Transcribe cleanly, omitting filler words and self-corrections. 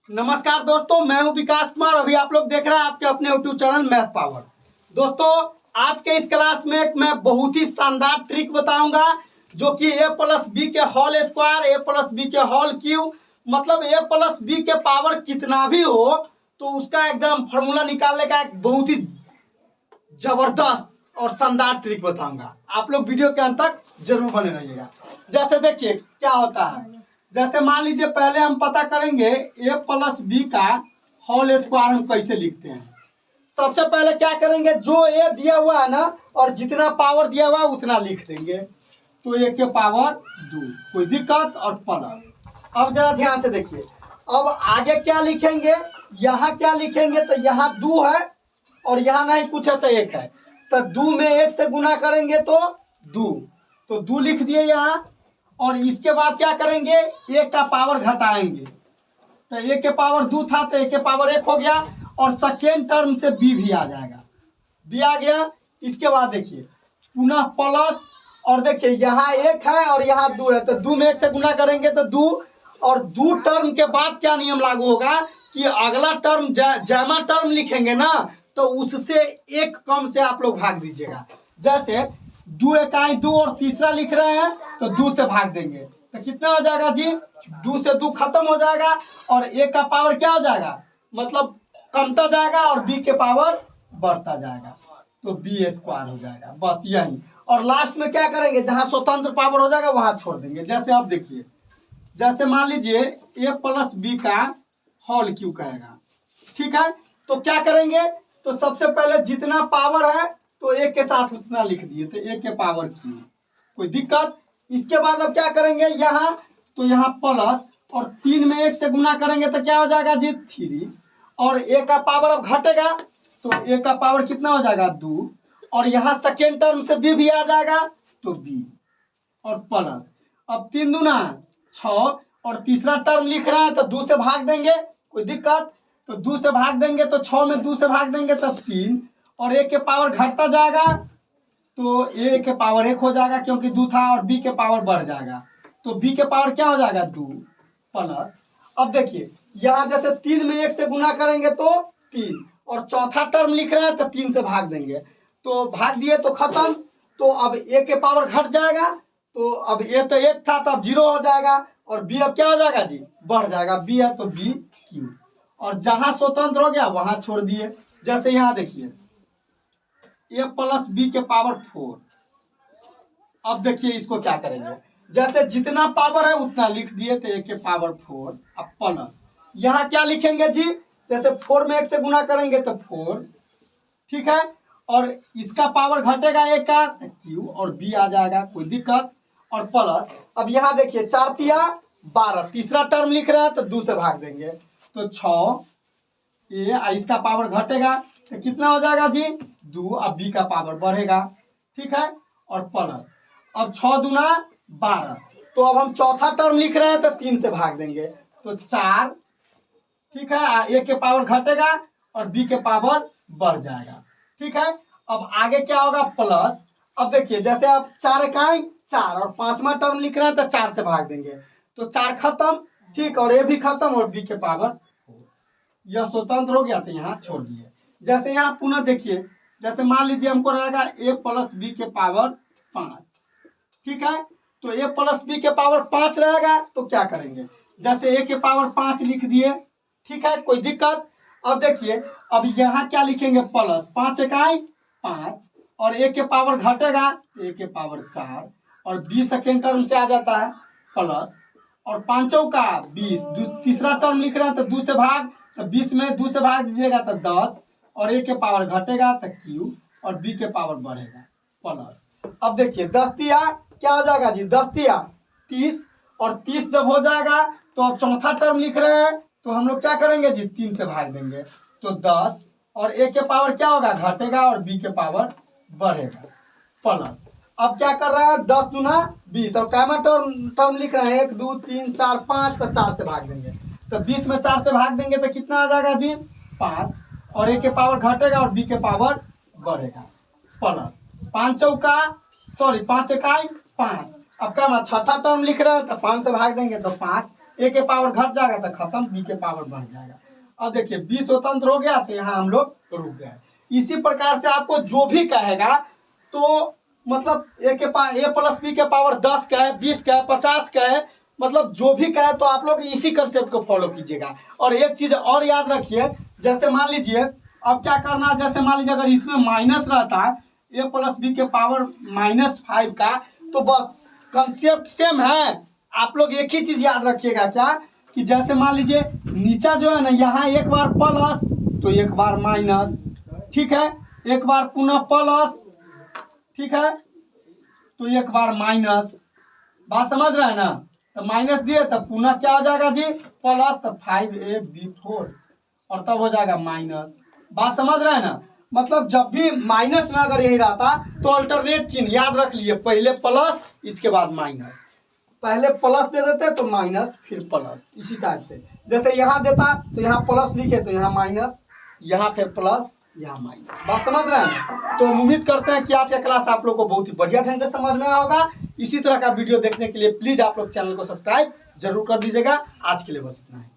नमस्कार दोस्तों, मैं हूं विकास कुमार। अभी आप लोग देख रहे हैं आपके अपने यूट्यूब चैनल मैथ पावर। दोस्तों, आज के इस क्लास में मैं बहुत ही शानदार ट्रिक बताऊंगा जो कि a प्लस बी के whole square, a plus B के होल क्यूब, मतलब a प्लस बी के पावर कितना भी हो तो उसका एकदम फॉर्मूला निकालने का एक बहुत ही जबरदस्त और शानदार ट्रिक बताऊंगा। आप लोग वीडियो के अंत तक जरूर बने रहिएगा। जैसे देखिए क्या होता है, जैसे मान लीजिए पहले हम पता करेंगे a प्लस बी का होल स्क्वायर हम कैसे लिखते हैं। सबसे पहले क्या करेंगे, जो a दिया हुआ है ना और जितना पावर दिया हुआ है उतना लिख देंगे। तो a के पावर 2, कोई दिक्कत, और प्लस। अब जरा ध्यान से देखिए, अब आगे क्या लिखेंगे, यहाँ क्या लिखेंगे, तो यहाँ 2 है और यहाँ नहीं कुछ है तो 1 है। तो 2 में 1 से गुना करेंगे तो 2, तो 2 लिख दिए यहाँ। और इसके बाद क्या करेंगे, 1 का पावर घटाएंगे, तो 1 के पावर 2 था तो 1 के पावर 1 हो गया, और सेकेंड टर्म से b भी आ जाएगा, b आ गया। इसके बाद देखिए पुनः प्लस, और देखिए यहाँ 1 है और यहाँ 2 है, तो 2 में 1 से गुना करेंगे तो 2, और 2 टर्म के बाद क्या नियम लागू होगा कि अगला टर्म जमा टर्म लिखेंगे ना तो उससे 1 कम से आप लोग भाग दीजिएगा। जैसे 2 इकाई 2 और तीसरा लिख रहे हैं तो 2 से भाग देंगे तो कितना हो जाएगा जी, 2 से 2 खत्म हो जाएगा, और 1 का पावर क्या हो जाएगा, मतलब कमता जाएगा, और b के पावर बढ़ता जाएगा, तो b स्क्वायर हो जाएगा। बस यही। और लास्ट में क्या करेंगे, जहां स्वतंत्र पावर हो जाएगा वहां छोड़ देंगे। जैसे आप देखिए, जैसे मान लीजिए a प्लस बी का होल क्यू कहेगा, ठीक है, तो क्या करेंगे, तो सबसे पहले जितना पावर है तो 1 के साथ उतना लिख दिए, तो 1 के पावर क्यू, कोई दिक्कत। इसके बाद अब क्या करेंगे, यहाँ तो यहाँ प्लस, और 3 में 1 से गुना करेंगे तो क्या हो जाएगा जी 3, और 1 का पावर अब घटेगा तो 1 का पावर कितना हो जाएगा 2, और यहाँ सेकेंड टर्म से b भी आ जाएगा तो b, और प्लस। अब 3 दूना 6, और तीसरा टर्म लिख रहे हैं तो 2 से भाग देंगे, कोई दिक्कत, तो 2 से भाग देंगे तो 6 में 2 से भाग देंगे तो 3, और 1 के पावर घटता जाएगा तो a के पावर 1 हो जाएगा क्योंकि 2 था, और b के पावर बढ़ जाएगा तो b के पावर क्या हो जाएगा 2 प्लस। अब देखिए यहाँ जैसे 3 में 1 से गुना करेंगे तो 3, और चौथा टर्म लिख रहे हैं तो 3 से भाग देंगे, तो भाग दिए तो खत्म। तो अब a के पावर घट जाएगा, तो अब a तो 1 था तो अब 0 हो जाएगा, और b अब क्या हो जाएगा जी, बढ़ जाएगा, b है तो b क्यू, और जहां स्वतंत्र हो गया वहां छोड़ दिए। जैसे यहाँ देखिए a प्लस बी के पावर 4। अब देखिए इसको क्या करेंगे, जैसे जितना पावर है उतना लिख दिए तो 1 के पावर 4, अब प्लस यहाँ क्या लिखेंगे जी, जैसे 4 में 1 से गुना करेंगे तो 4, ठीक है, और इसका पावर घटेगा 1 का क्यू, और b आ जाएगा, कोई दिक्कत, और प्लस। अब यहाँ देखिए 4 तिया 12, तीसरा टर्म लिख रहे हैं तो 2 से भाग देंगे तो 6, इसका पावर घटेगा तो कितना हो जाएगा जी 2, अब b का पावर बढ़ेगा, ठीक है, और प्लस। अब 6 दूना 12, तो अब हम चौथा टर्म लिख रहे हैं तो 3 से भाग देंगे तो 4, ठीक है, a के पावर घटेगा और b के पावर बढ़ जाएगा, ठीक है। अब आगे क्या होगा प्लस। अब देखिए जैसे आप 4 इकाई 4 और 5वां टर्म लिख रहे हैं तो 4 से भाग देंगे तो 4 खत्म, ठीक, और a भी खत्म, और b के पावर, यह स्वतंत्र हो गया तो यहाँ छोड़ दिए। जैसे यहाँ पुनः देखिए, जैसे मान लीजिए हमको रहेगा a प्लस बी के पावर 5, ठीक है, तो a प्लस बी के पावर 5 रहेगा तो क्या करेंगे, जैसे a के पावर 5 लिख दिए, ठीक है, कोई दिक्कत। अब देखिए अब यहाँ क्या लिखेंगे, प्लस 5 इकाई 5, और a के पावर घटेगा a के पावर 4, और b सेकेंड टर्म से आ जाता है प्लस, और 5 का 20, तीसरा टर्म लिख रहे हैं तो 2 से भाग, तो 20 में 2 से भाग दीजिएगा तो 10, और a के पावर घटेगा तो q, और b के पावर बढ़ेगा प्लस। अब देखिए 10 तिया क्या हो जाएगा जी, 10 तिया 30, और 30 जब हो जाएगा तो अब चौथा टर्म लिख रहे हैं तो हम लोग क्या करेंगे जी 3 से भाग देंगे तो 10, और a के पावर क्या होगा घटेगा, और b के पावर बढ़ेगा प्लस। अब क्या कर रहे हैं 10 दूना 20, और कामा टर्म लिख रहे हैं 1 2 3 4 5, तो 4 से भाग देंगे तो 20 में 4 से भाग देंगे तो कितना आ जाएगा जी 5, और a के पावर घटेगा और b के पावर बढ़ेगा प्लस। 5 इकाई 5, अब क्या छठा टर्म लिख रहे हैं तो 5 से भाग देंगे तो 5, ए के पावर घट जाएगा तो खत्म, बी के पावर बढ़ जाएगा। अब देखिए बी स्वतंत्र हो गया तो यहाँ हम लोग रुक गए। इसी प्रकार से आपको जो भी कहेगा तो मतलब ए प्लस बी के पावर 10 का है, 20 का है, 50 का है, मतलब जो भी का है तो आप लोग इसी कंसेप्ट को फॉलो कीजिएगा। और एक चीज और याद रखिए, जैसे मान लीजिए अब क्या करना है, जैसे मान लीजिए अगर इसमें माइनस रहता है ए प्लस बी के पावर -5 का, तो बस कंसेप्ट सेम है। आप लोग एक ही चीज याद रखिएगा क्या, कि जैसे मान लीजिए नीचा जो है ना, यहाँ एक बार प्लस तो एक बार माइनस, ठीक है, एक बार पुनः प्लस, ठीक है, तो एक बार माइनस। बात समझ रहे हैं ना, तो माइनस दिए तब पुनः क्या हो जाएगा जी, प्लस, तो 5ab4 और तब हो जाएगा माइनस। बात समझ रहे हैं ना, मतलब जब भी माइनस में अगर यही रहता तो अल्टरनेट चिन्ह याद रख लिए, पहले प्लस इसके बाद माइनस, पहले प्लस दे देते तो माइनस फिर प्लस, इसी टाइप से। जैसे यहाँ देता तो यहाँ प्लस लिखे तो यहाँ माइनस, यहाँ फिर प्लस, यहाँ माइनस। बात समझ रहे हैं। तो उम्मीद करते हैं कि आज का क्लास आप लोग को बहुत ही बढ़िया ढंग से समझ में आया होगा। इसी तरह का वीडियो देखने के लिए प्लीज आप लोग चैनल को सब्सक्राइब जरूर कर दीजिएगा। आज के लिए बस इतना है।